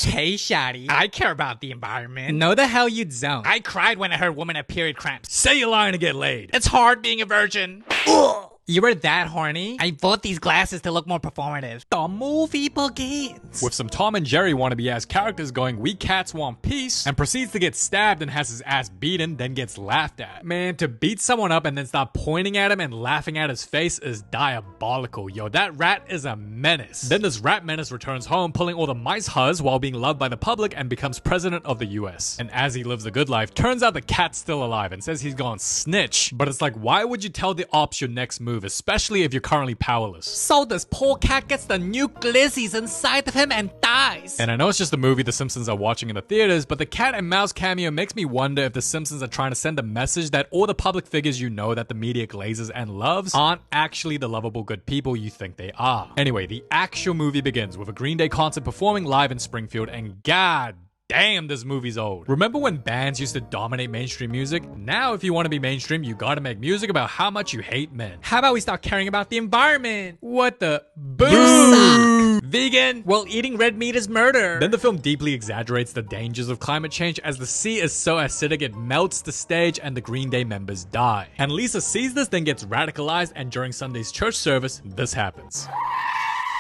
Hey, Shotty. I care about the environment. No, the hell you don't. I cried when I heard women have period cramps. Say you're lying to get laid. It's hard being a virgin. Ugh. You were that horny? I bought these glasses to look more performative. The movie begins. With some Tom and Jerry wannabe-ass characters going, "We cats want peace," and proceeds to get stabbed and has his ass beaten, then gets laughed at. Man, to beat someone up and then start pointing at him and laughing at his face is diabolical. Yo, that rat is a menace. Then this rat menace returns home, pulling all the mice huzz while being loved by the public, and becomes president of the US. And as he lives a good life, turns out the cat's still alive and says he's gone snitch. But it's like, why would you tell the ops your next move, especially if you're currently powerless? So this poor cat gets the new glissies inside of him and dies. And I know it's just a movie the Simpsons are watching in the theaters, but the cat and mouse cameo makes me wonder if the Simpsons are trying to send a message that all the public figures you know that the media glazes and loves aren't actually the lovable good people you think they are. Anyway, the actual movie begins with a Green Day concert performing live in Springfield, and god damn, this movie's old. Remember when bands used to dominate mainstream music? Now, if you want to be mainstream, you gotta make music about how much you hate men. How about we start caring about the environment? What the? Boo! Vegan? Well, eating red meat is murder. Then the film deeply exaggerates the dangers of climate change as the sea is so acidic it melts the stage and the Green Day members die. And Lisa sees this, then gets radicalized, and during Sunday's church service, this happens.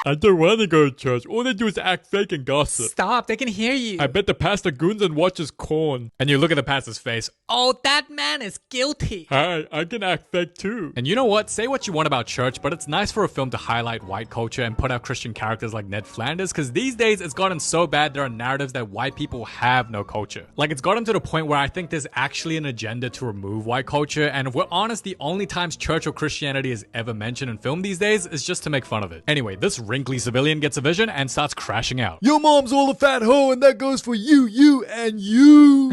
I don't want to go to church. All they do is act fake and gossip. Stop, they can hear you. I bet the pastor goons and watches corn. And you look at the pastor's face. Oh, that man is guilty. Hi, I can act fake too. And you know what? Say what you want about church, but it's nice for a film to highlight white culture and put out Christian characters like Ned Flanders, because these days it's gotten so bad there are narratives that white people have no culture. Like, it's gotten to the point where I think there's actually an agenda to remove white culture, and if we're honest, the only times church or Christianity is ever mentioned in film these days is just to make fun of it. Anyway, this wrinkly civilian gets a vision and starts crashing out. Your mom's all a fat hoe, and that goes for you, and you.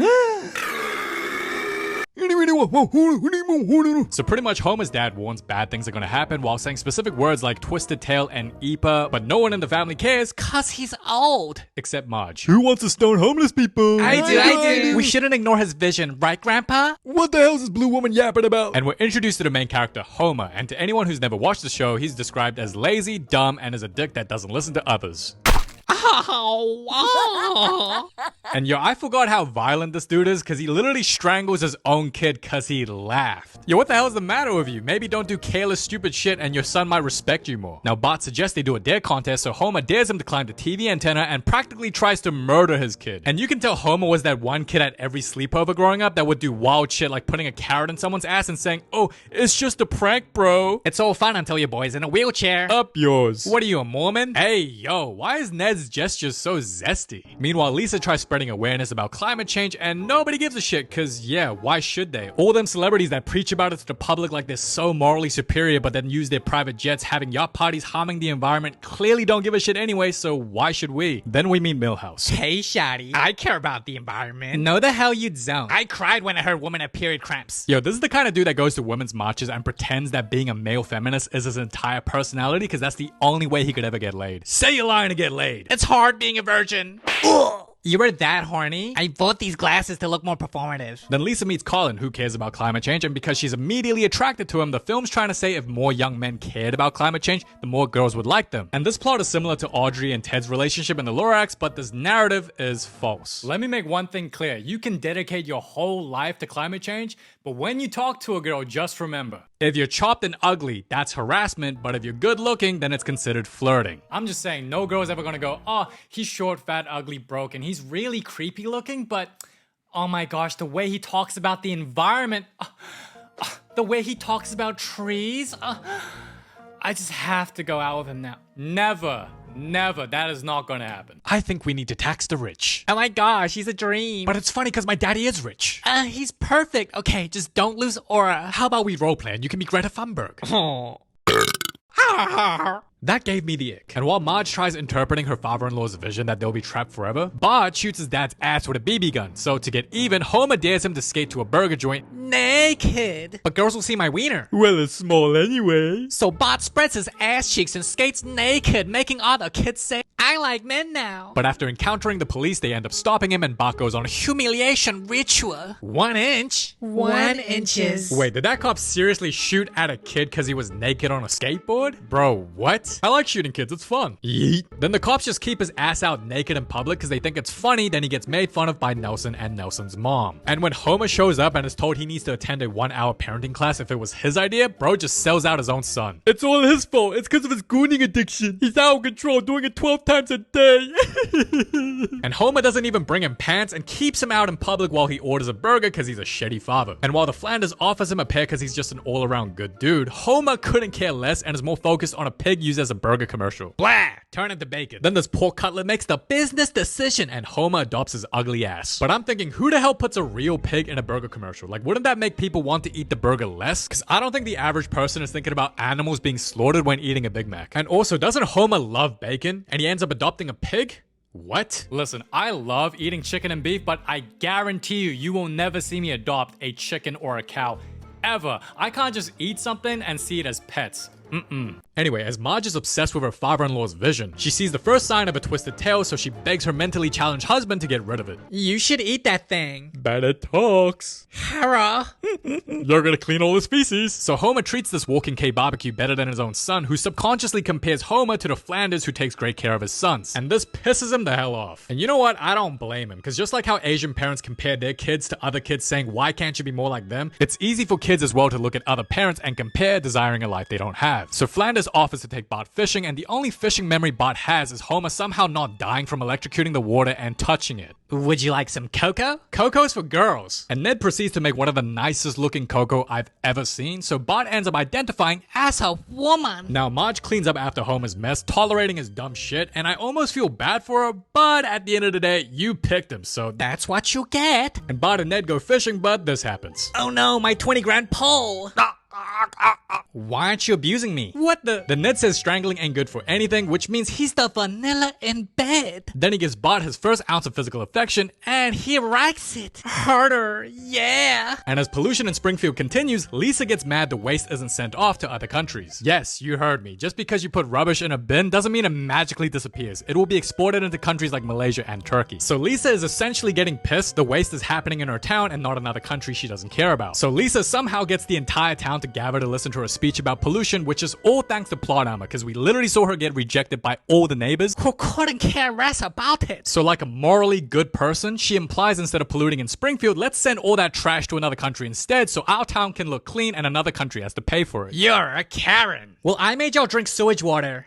So pretty much Homer's dad warns bad things are gonna happen while saying specific words like twisted tail and Eepa, but no one in the family cares cause he's old. Except Marge. Who wants to stone homeless people? I do. We shouldn't ignore his vision, right, Grandpa? What the hell is this blue woman yapping about? And we're introduced to the main character, Homer, and to anyone who's never watched the show, he's described as lazy, dumb, and is a dick that doesn't listen to others. And yo, I forgot how violent this dude is because he literally strangles his own kid because he laughed. Yo, what the hell is the matter with you? Maybe don't do careless, stupid shit and your son might respect you more. Now, Bart suggests they do a dare contest, so Homer dares him to climb the TV antenna and practically tries to murder his kid. And you can tell Homer was that one kid at every sleepover growing up that would do wild shit like putting a carrot in someone's ass and saying, "Oh, it's just a prank, bro." It's all fun until your boy's in a wheelchair. Up yours. What are you, a Mormon? Hey, yo, why is Ned's gestures so zesty? Meanwhile, Lisa tries spreading awareness about climate change and nobody gives a shit because, yeah, why should they? All them celebrities that preach about it to the public like they're so morally superior but then use their private jets having yacht parties harming the environment clearly don't give a shit anyway, so why should we? Then we meet Milhouse. Hey, Shotty. I care about the environment. No, the hell you don't. I cried when I heard women have period cramps. Yo, this is the kind of dude that goes to women's marches and pretends that being a male feminist is his entire personality because that's the only way he could ever get laid. Say you're lying to get laid. It's hard being a virgin. Ugh. You were that horny? I bought these glasses to look more performative. Then Lisa meets Colin, who cares about climate change, and because she's immediately attracted to him, the film's trying to say if more young men cared about climate change, the more girls would like them. And this plot is similar to Audrey and Ted's relationship in the Lorax, but this narrative is false. Let me make one thing clear. You can dedicate your whole life to climate change, but when you talk to a girl, just remember, if you're chopped and ugly, that's harassment, but if you're good looking, then it's considered flirting. I'm just saying, no girl's ever gonna go, "Oh, he's short, fat, ugly, broke, and he's really creepy looking, but oh my gosh, the way he talks about the environment, the way he talks about trees, I just have to go out with him now." Never. Never. That is not gonna happen. I think we need to tax the rich. Oh my gosh, he's a dream. But it's funny because my daddy is rich. He's perfect. Okay, just don't lose aura. How about we roleplay and you can be Greta Thunberg? Oh. That gave me the ick. And while Marge tries interpreting her father-in-law's vision that they'll be trapped forever, Bart shoots his dad's ass with a BB gun. So to get even, Homer dares him to skate to a burger joint naked. But girls will see my wiener. Well, it's small anyway. So Bart spreads his ass cheeks and skates naked, making other kids say, I like men now. But after encountering the police, they end up stopping him and Bart goes on a humiliation ritual. 1 inch. 1 inches. Wait, did that cop seriously shoot at a kid because he was naked on a skateboard? Bro, what? I like shooting kids, it's fun. Yeet. Then the cops just keep his ass out naked in public because they think it's funny, then he gets made fun of by Nelson and Nelson's mom. And when Homer shows up and is told he needs to attend a 1-hour parenting class if it was his idea, bro just sells out his own son. It's all his fault. It's because of his gooning addiction. He's out of control, doing it 12 times a day. And Homer doesn't even bring him pants and keeps him out in public while he orders a burger because he's a shitty father. And while the Flanders offers him a pair because he's just an all-around good dude, Homer couldn't care less and is more focused on a pig used as a burger commercial. Blah! Turn into bacon. Then this pork cutlet makes the business decision and Homer adopts his ugly ass. But I'm thinking, who the hell puts a real pig in a burger commercial? Like, wouldn't that make people want to eat the burger less? Because I don't think the average person is thinking about animals being slaughtered when eating a Big Mac. And also, doesn't Homer love bacon? And he ends up adopting a pig? What? Listen, I love eating chicken and beef, but I guarantee you will never see me adopt a chicken or a cow. Ever. I can't just eat something and see it as pets. Anyway, as Marge is obsessed with her father-in-law's vision, she sees the first sign of a twisted tail, so she begs her mentally challenged husband to get rid of it. You should eat that thing. Better talks. Hera. You're gonna clean all his feces. So Homer treats this walking K barbecue better than his own son, who subconsciously compares Homer to the Flanders who takes great care of his sons. And this pisses him the hell off. And you know what? I don't blame him, because just like how Asian parents compare their kids to other kids saying, why can't you be more like them? It's easy for kids as well to look at other parents and compare, desiring a life they don't have. So Flanders offers to take Bart fishing, and the only fishing memory Bart has is Homer somehow not dying from electrocuting the water and touching it. Would you like some cocoa? Coco's for girls. And Ned proceeds to make one of the nicest looking cocoa I've ever seen, so Bart ends up identifying As a woman. Now, Marge cleans up after Homer's mess, tolerating his dumb shit, and I almost feel bad for her, but at the end of the day, you picked him, so That's what you get. And Bart and Ned go fishing, but this happens. Oh no, my 20 grand pole. Why aren't you abusing me? What the? Then Ned says strangling ain't good for anything, which means he's The vanilla in bed. Then he gives Bart his first ounce of physical affection, and He likes it. Harder. Yeah. And as pollution in Springfield continues, Lisa gets mad the waste isn't sent off to other countries. Yes, you heard me. Just because you put rubbish in a bin doesn't mean it magically disappears. It will be exported into countries like Malaysia and Turkey. So Lisa is essentially getting pissed the waste is happening in her town and not another country she doesn't care about. So Lisa somehow gets the entire town to gather to listen to her speech about pollution, which is all thanks to plot armor, because we literally saw her get rejected by all the neighbors Who couldn't care less about it. So like a morally good person, she implies instead of polluting in Springfield, let's send all that trash to another country instead so our town can look clean and another country has to pay for it. You're a Karen. Well, I made y'all drink sewage water.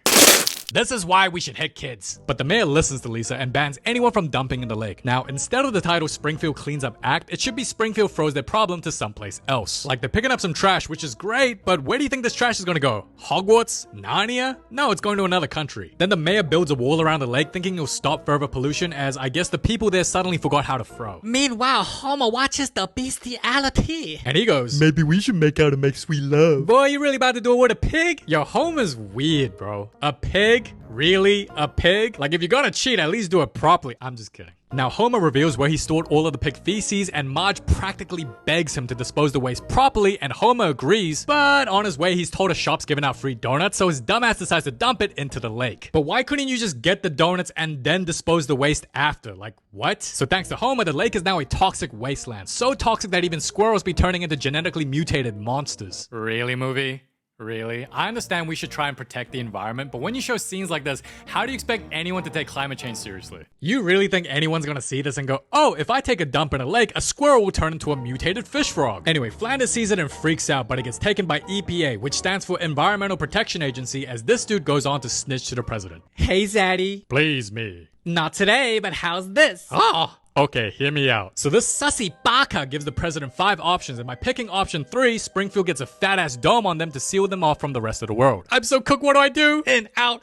This is why we should hit kids. But the mayor listens to Lisa and bans anyone from dumping in the lake. Now, instead of the title Springfield Cleans Up Act, it should be Springfield throws their problem to someplace else. Like they're picking up some trash, which is great, but where do you think this trash is gonna go? Hogwarts? Narnia? No, it's going to another country. Then the mayor builds a wall around the lake thinking it'll stop further pollution, as I guess the people there suddenly forgot how to throw. Meanwhile, Homer watches the bestiality. And he goes, Maybe we should make out and make sweet love. boy, you really about to do it with a pig? Yo, Homer's weird, bro. A pig? Really? A pig? Like, if you're gonna cheat, at least do it properly. I'm just kidding. Now, Homer reveals where he stored all of the pig feces, and Marge practically begs him to dispose the waste properly, and Homer agrees, but on his way, he's told a shop's giving out free donuts, so his dumbass decides to dump it into the lake. But why couldn't you just get the donuts and then dispose the waste after? Like, what? So thanks to Homer, the lake is now a toxic wasteland. So toxic that even squirrels be turning into genetically mutated monsters. Really, movie? Really? I understand we should try and protect the environment, but when you show scenes like this, how do you expect anyone to take climate change seriously? You really think anyone's gonna see this and go, oh, if I take a dump in a lake, a squirrel will turn into a mutated fish frog? Anyway, Flanders sees it and freaks out, but it gets taken by EPA, which stands for Environmental Protection Agency, as this dude goes on to snitch to the president. Hey, Zaddy. Please me. Not today, but how's this? Oh! Okay, hear me out. So this sussy baka gives the president 5 options, and by picking option 3, Springfield gets a fat-ass dome on them to seal them off from the rest of the world. I'm so cooked, what do I do? In, out,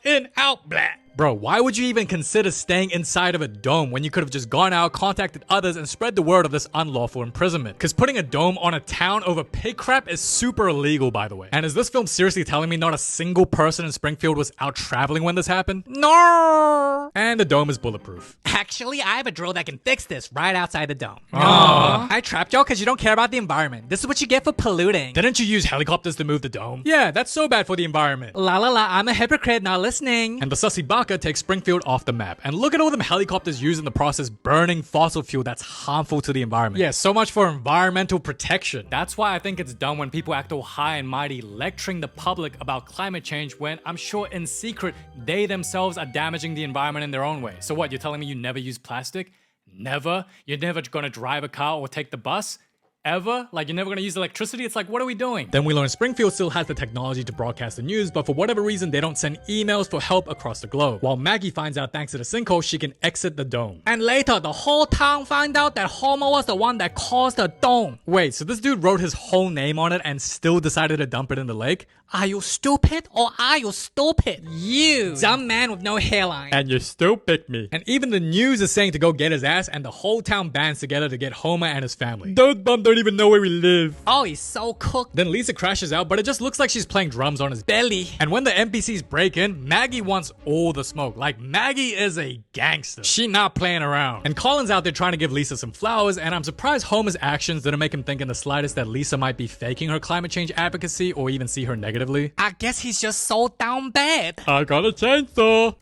blah. Bro, why would you even consider staying inside of a dome when you could have just gone out, contacted others, and spread the word of this unlawful imprisonment? Because putting a dome on a town over pig crap is super illegal, by the way. And is this film seriously telling me not a single person in Springfield was out traveling when this happened? No. And the dome is bulletproof. Actually, I have a drill that can fix this right outside the dome. Aww. I trapped y'all because you don't care about the environment. This is what you get for polluting. Didn't you use helicopters to move the dome? Yeah, that's so bad for the environment. La la la, I'm a hypocrite, not listening. And the sussy baka takes Springfield off the map. And look at all them helicopters used in the process burning fossil fuel that's harmful to the environment. Yeah, so much for environmental protection. That's why I think it's dumb when people act all high and mighty lecturing the public about climate change when I'm sure in secret they themselves are damaging the environment in their own way. So what, you're telling me you never use plastic? Never? You're never gonna drive a car or take the bus? Ever? Like, you're never gonna use electricity? It's like, what are we doing? Then we learn Springfield still has the technology to broadcast the news, but for whatever reason, they don't send emails for help across the globe. While Maggie finds out thanks to the sinkhole, she can exit the dome. And later, the whole town find out that Homer was the one that caused the dome. Wait, so this dude wrote his whole name on it and still decided to dump it in the lake? Are you stupid or are you stupid? You dumb man with no hairline. And you still pick me. And even the news is saying to go get his ass, and the whole town bands together to get Homer and his family. Those bums don't even know where we live. Oh, he's so cooked. Then Lisa crashes out, but it just looks like she's playing drums on his belly. And when the NPCs break in, Maggie wants all the smoke. Like, Maggie is a gangster. She not playing around. And Colin's out there trying to give Lisa some flowers, and I'm surprised Homer's actions didn't make him think in the slightest that Lisa might be faking her climate change advocacy or even see her negatively. I guess he's just so down bad. I got a chainsaw.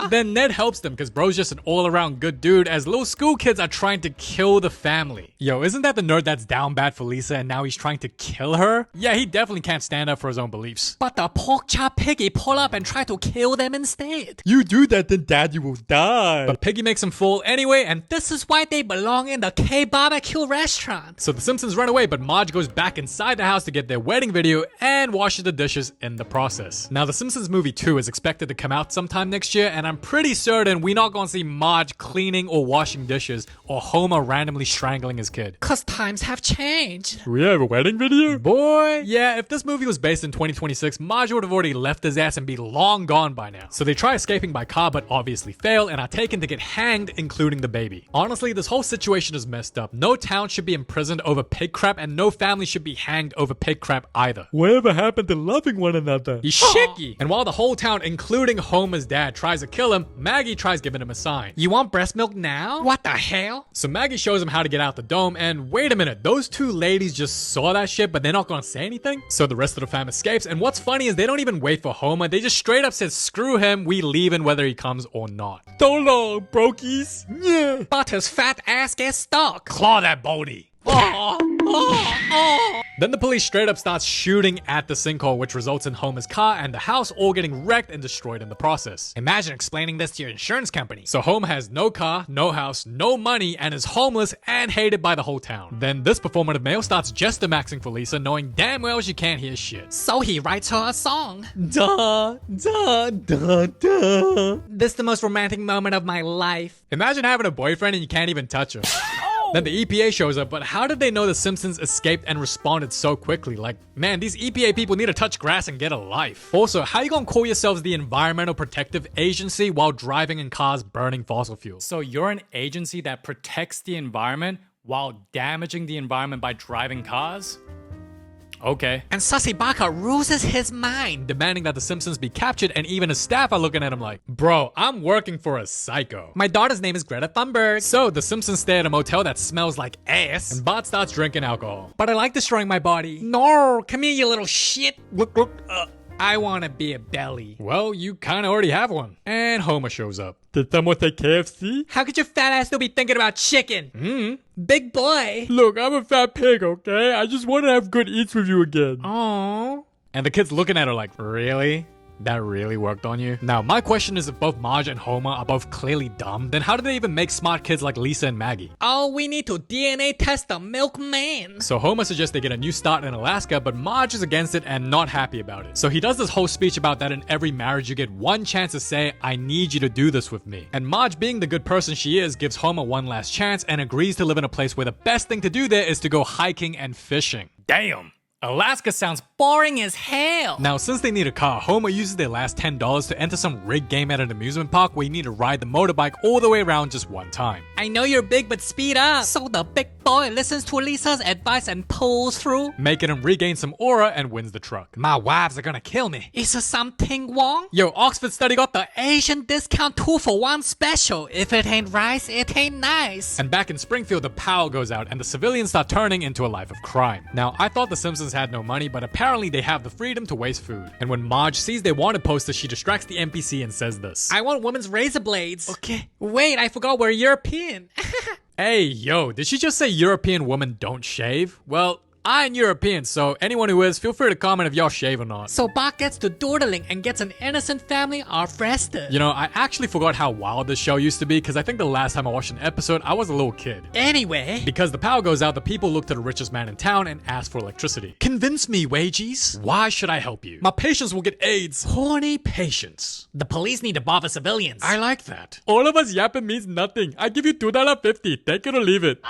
Then Ned helps them because bro's just an all-around good dude as little school kids are trying to kill the family. Yo, isn't that the nerd that's down bad for Lisa and now he's trying to kill her? Yeah, he definitely can't stand up for his own beliefs. But the pork chop piggy pull up and try to kill them instead. You do that, then Daddy will die. But Piggy makes him fall anyway, and this is why they belong in the K-barbecue restaurant. So the Simpsons run away, but Marge goes back inside the house to get their wedding video and washes the dishes in the process. Now, the Simpsons Movie 2 is expected to come out sometime next year, and I'm pretty certain we're not gonna see Marge cleaning or washing dishes or Homer randomly strangling his kid. Cause times have changed. We have a wedding video? Boy, yeah, if this movie was based in 2026, Marge would have already left his ass and be long gone by now. So they try escaping by car, but obviously fail and are taken to get hanged, including the baby. Honestly, this whole situation is messed up. No town should be imprisoned over pig crap, and no family should be hanged over pig crap either. Whatever happened to loving one another? He's shaky. And while the whole town, including Homer's dad, tries to kill him, Maggie tries giving him a sign. You want breast milk now? What the hell? So Maggie shows him how to get out the dome, and wait a minute, those two ladies just saw that shit, but they're not gonna say anything? So the rest of the fam escapes, and what's funny is they don't even wait for Homer, they just straight up said, screw him, we leaving whether he comes or not. So long, brokies. Yeah. But his fat ass gets stuck. Claw that Bodie. Then the police straight up starts shooting at the sinkhole, which results in Homer's car and the house all getting wrecked and destroyed in the process. Imagine explaining this to your insurance company. So Homer has no car, no house, no money, and is homeless and hated by the whole town. Then this performative male starts Gestamaxing for Lisa, knowing damn well she can't hear shit. So he writes her a song. Da, da, da, da. This is the most romantic moment of my life. Imagine having a boyfriend and you can't even touch her. Then the EPA shows up, but how did they know the Simpsons escaped and responded so quickly? Like, man, these EPA people need to touch grass and get a life. Also, how you gonna call yourselves the Environmental Protective Agency while driving in cars burning fossil fuels? So you're an agency that protects the environment while damaging the environment by driving cars? Okay. And Sussy Baka loses his mind, demanding that the Simpsons be captured, and even his staff are looking at him like, bro, I'm working for a psycho. My daughter's name is Greta Thunberg. So the Simpsons stay at a motel that smells like ass, and Bart starts drinking alcohol. But I like destroying my body. No, come here, you little shit. I want to be a belly. Well, you kind of already have one. And Homer shows up. Did someone say KFC? How could your fat ass still be thinking about chicken? Big boy. Look, I'm a fat pig, okay? I just want to have good eats with you again. Aww. And the kid's looking at her like, really? That really worked on you? Now, my question is, if both Marge and Homer are both clearly dumb, then how do they even make smart kids like Lisa and Maggie? Oh, we need to DNA test the milkman. So Homer suggests they get a new start in Alaska, but Marge is against it and not happy about it. So he does this whole speech about that in every marriage you get one chance to say, I need you to do this with me. And Marge, being the good person she is, gives Homer one last chance and agrees to live in a place where the best thing to do there is to go hiking and fishing. Damn. Alaska sounds Boring as hell. Now, since they need a car, Homer uses their last $10 to enter some rigged game at an amusement park where you need to ride the motorbike all the way around just one time. I know you're big, but speed up. So the big boy listens to Lisa's advice and pulls through. Making him regain some aura and wins the truck. My wives are gonna kill me. Is there something wrong? Yo, Oxford study got the Asian discount 2-for-1 special. If it ain't rice, it ain't nice. And back in Springfield, the power goes out and the civilians start turning into a life of crime. Now, I thought the Simpsons had no money, but apparently they have the freedom to waste food. And when Marge sees their wanted poster, she distracts the NPC and says this. I want women's razor blades. Okay. Wait, I forgot we're European. Hey, yo, did she just say European women don't shave? Well, I ain't European, so anyone who is, feel free to comment if y'all shave or not. So Bart gets to doodling and gets an innocent family arrested. You know, I actually forgot how wild this show used to be because I think the last time I watched an episode, I was a little kid. Anyway. Because the power goes out, the people look to the richest man in town and ask for electricity. Convince me, Wages. Why should I help you? My patients will get AIDS. Horny patients. The police need to bother civilians. I like that. All of us yapping means nothing. I give you $2.50. Take it or leave it.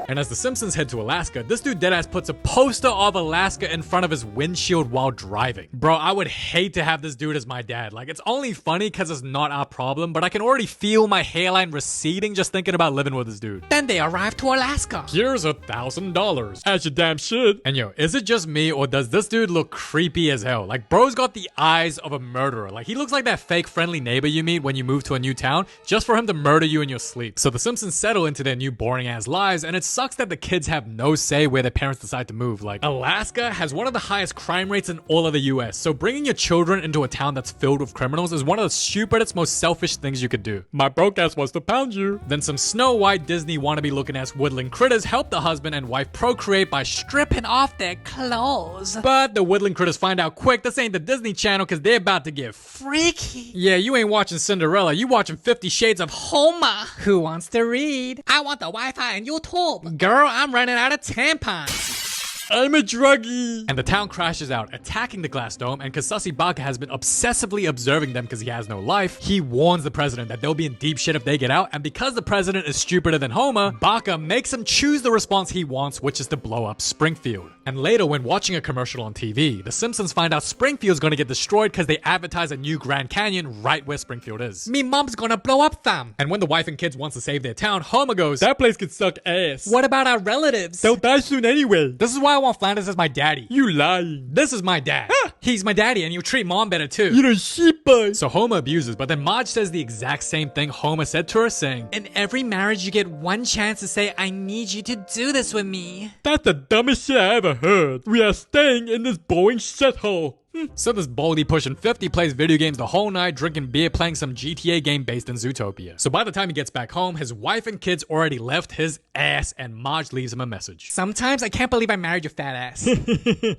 And as the Simpsons head to Alaska, this dude deadass puts a poster of Alaska in front of his windshield while driving. Bro, I would hate to have this dude as my dad. Like, it's only funny because it's not our problem, but I can already feel my hairline receding just thinking about living with this dude. Then they arrive to Alaska. Here's $1,000. As you damn should. And yo, is it just me or does this dude look creepy as hell? Like, bro's got the eyes of a murderer. Like, he looks like that fake friendly neighbor you meet when you move to a new town just for him to murder you in your sleep. So the Simpsons settle into their new boring ass lives, and it sucks that the kids have no say where their parents decide to move. Like, Alaska has one of the highest crime rates in all of the US, so bringing your children into a town that's filled with criminals is one of the stupidest, most selfish things you could do. My broke ass wants to pound you. Then some Snow White Disney wannabe looking ass woodland critters help the husband and wife procreate by stripping off their clothes. But the woodland critters find out quick this ain't the Disney Channel because they're about to get freaky. Yeah, you ain't watching Cinderella, you watching 50 Shades of Homer. Who wants to read? I want the Wi-Fi and YouTube. Girl, I'm running out of tampons. I'm a druggie. And the town crashes out, attacking the glass dome, and because Sussy Baka has been obsessively observing them because he has no life, he warns the president that they'll be in deep shit if they get out, and because the president is stupider than Homer, Baka makes him choose the response he wants, which is to blow up Springfield. And later, when watching a commercial on TV, the Simpsons find out Springfield's gonna get destroyed because they advertise a new Grand Canyon right where Springfield is. Me mom's gonna blow up them. And when the wife and kids wants to save their town, Homer goes, That place could suck ass. What about our relatives? They'll die soon anyway. This is why I want Flanders as my daddy. You lying. This is my dad. He's my daddy and you treat mom better too. You know sheep boy. So Homer abuses, but then Marge says the exact same thing Homer said to her, saying, In every marriage you get one chance to say, I need you to do this with me. That's the dumbest shit I ever heard. We are staying in this boring shithole. So this baldy pushing 50 plays video games the whole night, drinking beer, playing some GTA game based in Zootopia. So by the time he gets back home, his wife and kids already left his ass, and Marge leaves him a message. Sometimes I can't believe I married your fat ass.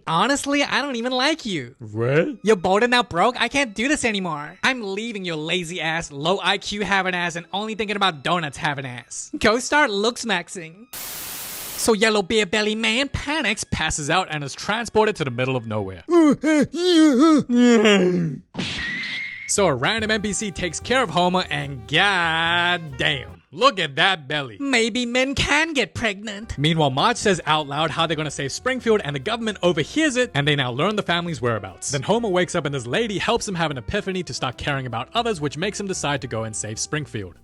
Honestly, I don't even like you. What? You're bold and now broke? I can't do this anymore. I'm leaving your lazy ass, low IQ having ass, and only thinking about donuts having ass. Go start looks maxing. So Yellow Beer Belly Man panics, Passes out, and is transported to the middle of nowhere. So a random NPC takes care of Homer, and god damn, look at that belly. Maybe men can get pregnant. Meanwhile, Marge says out loud how they're gonna save Springfield, and the government overhears it, and they now learn the family's whereabouts. Then Homer wakes up and this lady helps him have an epiphany to start caring about others, which makes him decide to go and save Springfield.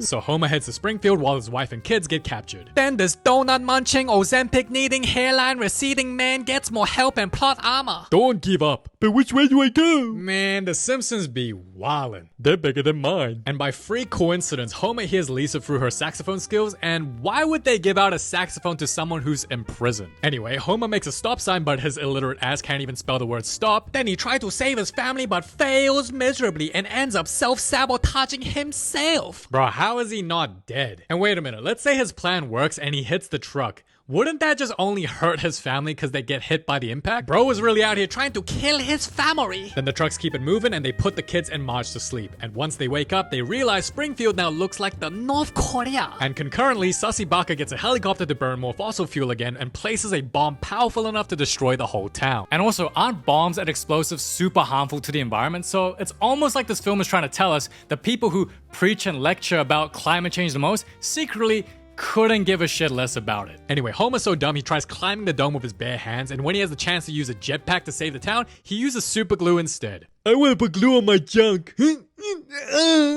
So Homer heads to Springfield while his wife and kids get captured. Then this donut munching, Ozempic needing, hairline receding man gets more help and plot armor. Don't give up. But which way do I go? Man, the Simpsons be wildin'. They're bigger than mine. And by freak coincidence, Homer hears Lisa through her saxophone skills, and why would they give out a saxophone to someone who's in prison? Anyway, Homer makes a stop sign, but his illiterate ass can't even spell the word stop. Then he tries to save his family, but fails miserably and ends up self-sabotaging himself. Bro, how is he not dead? And wait a minute, let's say his plan works and he hits the truck. Wouldn't that just only hurt his family because they get hit by the impact? Bro was really out here trying to kill his family. Then the trucks keep it moving and they put the kids and Marge to sleep. And once they wake up, they realize Springfield now looks like the North Korea. And concurrently, Sussy Baka gets a helicopter to burn more fossil fuel again and places a bomb powerful enough to destroy the whole town. And also, aren't bombs and explosives super harmful to the environment? So it's almost like this film is trying to tell us the people who preach and lecture about climate change the most secretly couldn't give a shit less about it. Anyway, Homer's so dumb he tries climbing the dome with his bare hands, and when he has the chance to use a jetpack to save the town, he uses super glue instead. I want to put glue on my junk.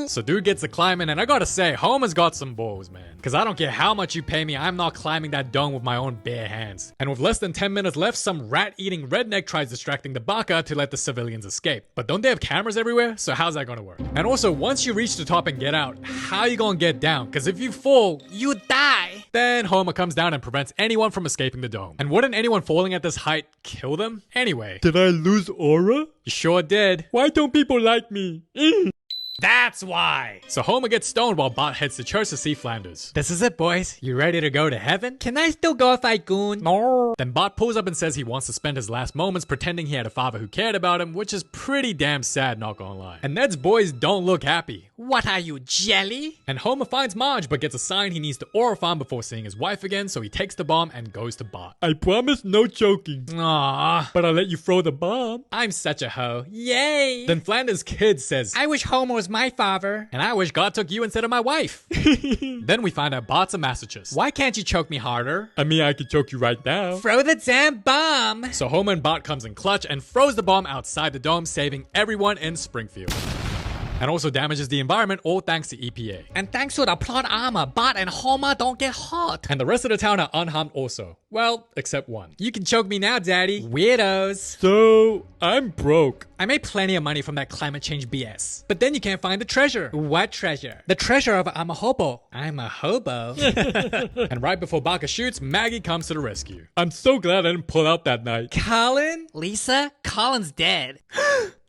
So dude gets to climbing, and I gotta say, Homer's got some balls, man. Cause I don't care how much you pay me, I'm not climbing that dome with my own bare hands. And with less than 10 minutes left, some rat-eating redneck tries distracting the baka to let the civilians escape. But don't they have cameras everywhere? So how's that gonna work? And also, once you reach the top and get out, how you gonna get down? Cause if you fall, You die. then Homer comes down and prevents anyone from escaping the dome. And wouldn't anyone falling at this height kill them? Anyway, Did I lose aura? you sure did. Why don't people like me? That's why. So Homer gets stoned while Bart heads to church to see Flanders. This is it, boys. You ready to go to heaven? Can I still go if I goon? No. Then Bart pulls up and says he wants to spend his last moments pretending he had a father who cared about him, which is pretty damn sad, not gonna lie. And Ned's boys don't look happy. What are you, jelly? And Homer finds Marge but gets a sign he needs to aura farm before seeing his wife again, so he takes the bomb and goes to Bart. I promise no choking. Aww. But I'll let you throw the bomb. I'm such a hoe. Yay. Then Flanders' kid says, I wish Homer was my father. and I wish God took you instead of my wife. Then we find out Bart's a masochist. Why can't you choke me harder? I mean, I can choke you right now. Throw the damn bomb. So Homer and Bart comes in clutch and throws the bomb outside the dome, saving everyone in Springfield. And also damages the environment, all thanks to EPA. And thanks to the plot armor, Bart and Homer don't get hurt. And the rest of the town are unharmed also. Well, except one. You can choke me now, daddy. Weirdos. So, I'm broke. I made plenty of money from that climate change BS. But then you can't find the treasure. What treasure? The treasure of I'm a hobo. I'm a hobo. And right before Baka shoots, Maggie comes to the rescue. I'm so glad I didn't pull out that night. Colin? Lisa? Colin's dead.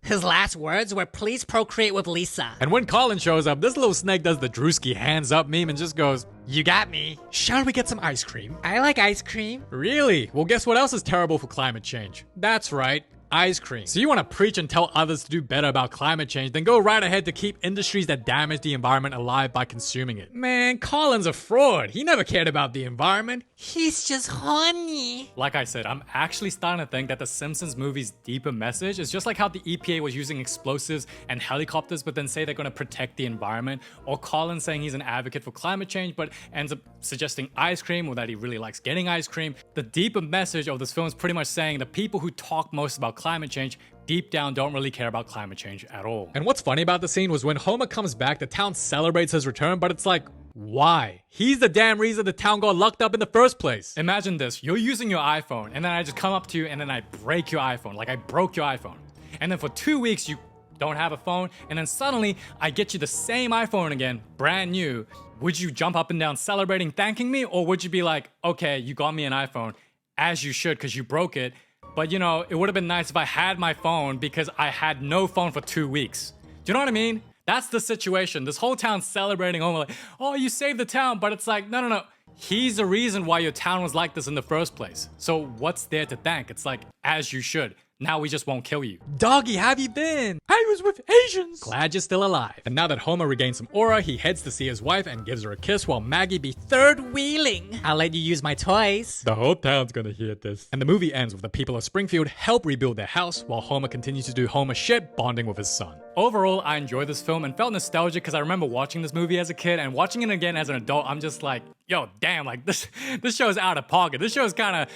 His last words were, please procreate with Lisa. And when Colin shows up, this little snake does the Drewski hands up meme and just goes, You got me. shall we get some ice cream? I like ice cream. Really? Well, guess what else is terrible for climate change? That's right. Ice cream. So you want to preach and tell others to do better about climate change, then go right ahead to keep industries that damage the environment alive by consuming it. Man, Colin's a fraud. He never cared about the environment. He's just horny. Like I said, I'm actually starting to think that the Simpsons movie's deeper message is just like how the EPA was using explosives and helicopters, but then say they're going to protect the environment, or Colin saying he's an advocate for climate change, but ends up suggesting ice cream, or that he really likes getting ice cream. The deeper message of this film is pretty much saying the people who talk most about climate change deep down don't really care about climate change at all. And what's funny about the scene was when Homer comes back, the town celebrates his return, but it's like, why? He's the damn reason the town got locked up in the first place. Imagine this, you're using your iPhone, and then I just come up to you and then I break your iPhone, like I broke your iPhone. And then for 2 weeks you don't have a phone, and then suddenly I get you the same iPhone again, brand new. Would you jump up and down celebrating, thanking me? Or would you be like, okay, you got me an iPhone, as you should because you broke it, but you know, it would have been nice if I had my phone because I had no phone for 2 weeks. Do you know what I mean? That's the situation. This whole town's celebrating Homer like, oh, you saved the town, but it's like, no. He's the reason why your town was like this in the first place. So what's there to thank? It's like, as you should. Now we just won't kill you. Doggy, how have you been? I was with Asians. Glad you're still alive. And now that Homer regains some aura, he heads to see his wife and gives her a kiss while Maggie be third wheeling. I'll let you use my toys. The whole town's gonna hear this. And the movie ends with the people of Springfield help rebuild their house while Homer continues to do Homer shit, bonding with his son. Overall, I enjoyed this film and felt nostalgic because I remember watching this movie as a kid, and watching it again as an adult, I'm just like, yo, damn, like this show is out of pocket. This show is kind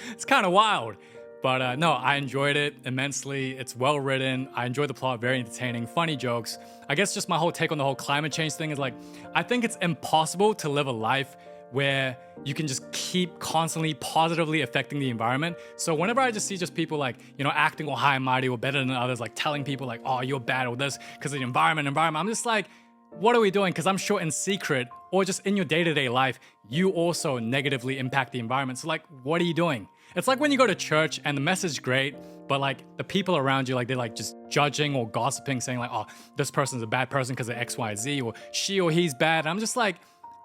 of wild. But no, I enjoyed it immensely. It's well written. I enjoyed the plot, very entertaining, funny jokes. I guess just my whole take on the whole climate change thing is like, I think it's impossible to live a life where you can just keep constantly positively affecting the environment. So whenever I just see just people like, you know, acting all high and mighty or better than others, like telling people like, oh, you're bad or this because of the environment, I'm just like, what are we doing? Because I'm sure in secret or just in your day-to-day life, you also negatively impact the environment. So like, what are you doing? It's like when you go to church and the message is great, but like the people around you, like they're like just judging or gossiping, saying like, oh, this person's a bad person because of X, Y, Z, or she or he's bad. And I'm just like,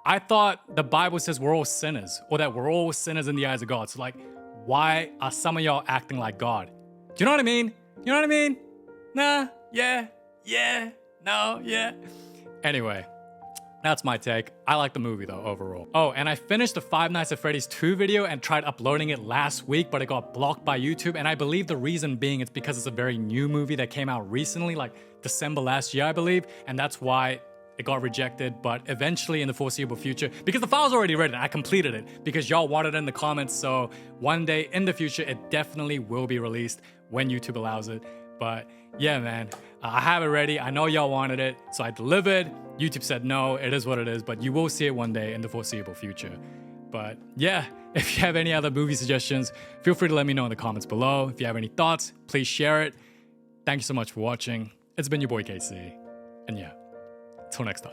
I thought the Bible says we're all sinners, or that we're all sinners in the eyes of God. So like, why are some of y'all acting like God? Do you know what I mean? You know what I mean? Nah, yeah, no, yeah. Anyway, that's my take. I like the movie though, overall. Oh, and I finished the Five Nights at Freddy's 2 video and tried uploading it last week, but it got blocked by YouTube. And I believe the reason being it's because it's a very new movie that came out recently, like December last year, I believe. And that's why it got rejected, but eventually in the foreseeable future, because the file's already written, I completed it because y'all wanted it in the comments. So one day in the future, it definitely will be released when YouTube allows it. But yeah, man, I have it ready. I know y'all wanted it, so I delivered. YouTube said no, it is what it is, but you will see it one day in the foreseeable future. But yeah, if you have any other movie suggestions, feel free to let me know in the comments below. If you have any thoughts, please share it. Thank you so much for watching. It's been your boy KC. And yeah, till next time.